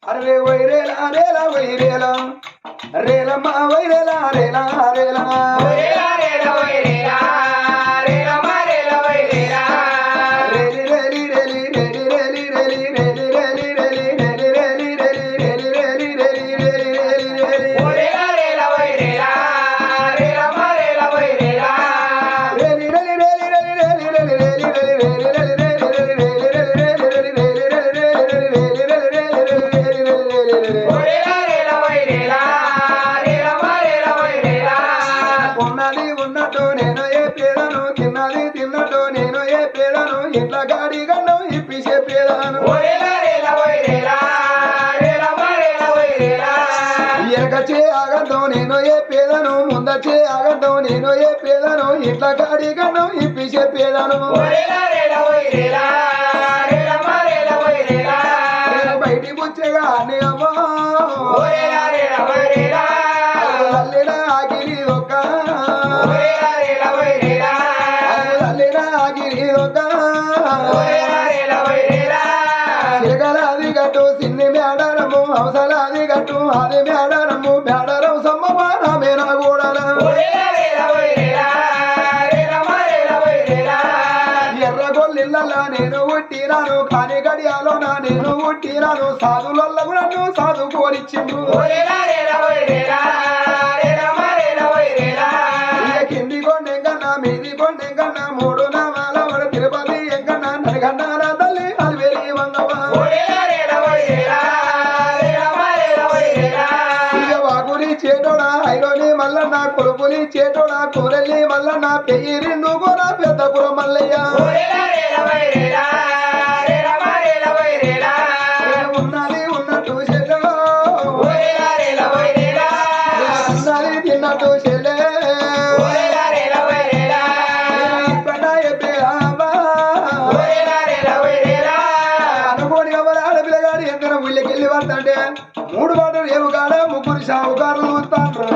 అరే వైరేలా రేలా వైరేలా రేల మా వైరేలా రేలా రేలా వైరేలా రేలా వైరేలా రేలా మా రేలా వైరేలా రేలి రేలి రేలి రేలి రేలి రేలి రేలి రేలి రేలి రేలి రేలి రేలి రేలి రేలి రేలి రేలి వైరేలా రేలా వైరేలా రేలా మా రేలా వైరేలా రేలి రేలి రేలి రేలి రేలి రేలి రేలి రేలి వైరేలా రేలా వైరేలా రేలా మా రేలా వైరేలా ఉన్నది ఉన్నట్టు నేను ఏ పేదను తిన్నది తిన్నట్టు నేను ఏ పేదను ఇంట్లో గాడి గండం ఇప్పి చెప్పేదాను వైరేలా రేలా వైరేలా రేలా మా రేలా వైరేలా ఎనకచే ఆగంతం నేను ఏ పేదను ముందచ్చే ఆగంతం నేను ఏ పేదను ఇంట్లో గాడి గండం ఇప్పి చెప్పేదాను వైరేలా రేలా వైరేలా రేలా మా రేలా వైరేలా నేను బయటి బుచ్చగా అని అమ్మా వైరేలా రేలా వైరేలా అల్లిన ఆగిరి ఒక్క వైరేలా రేలా వైరేలా అల్లిన ఆగిరి ఒక్క వైరేలా రేలా వైరేలా చిరగలాది గట్టు సిన్ని మేడారము అవసరాది గట్టు అది మేడారము మేడారం సమ్మమాన మేనా కూడా వైరేలా రేలా వైరేలా రేలా మా రేలా వైరేలా ఎర్ర గొల్లిళ్ళల్లా నేను ఉట్టినాను కాని గడియాలోన నేను ఉట్టినాను సాధులల్ల కూడా నన్ను సాధుకోనిచ్చిండు వైరేలా రేలా వైరేలా రేలా మా రేలా వైరేలా ఇక కింది కొండెంకన్నా మీది కొండెంకన్నా మూడు నామాల వాడు తిరుపతి ఎంకన్నా నరగన్నారా తల్లి అలివేలి మంగవ్వ వైరేలా రేలా వైరేలా రేలా మా రేలా వైరేలా ఇక వాగురి చేటోడా ఐలోని మల్లన్న కొలుపులి చేటోడా కూరెల్లి మల్లన్న పెయ్యి రెండు కూడా పెద్దపురం మల్లయ్య వైరేలా రేలా వైరేలా రేలా మా రేలా వైరేలా ఉన్నది ఉన్నట్టు చెల్లె వైరేలా రేలా వైరేలా ఉన్నది తిన్నట్టు చెల్లె వైరేలా రేలా వైరేలా వైరేలా రేలా వైరేలా అనుకోని ఎవరు ఆడపిల్లగాడు ఎంతన ఊళ్ళకెళ్ళి పడతాంటే మూడు పాటలు ఏమి కాడ ముగ్గురు షావుకారులు వస్తాండ్రు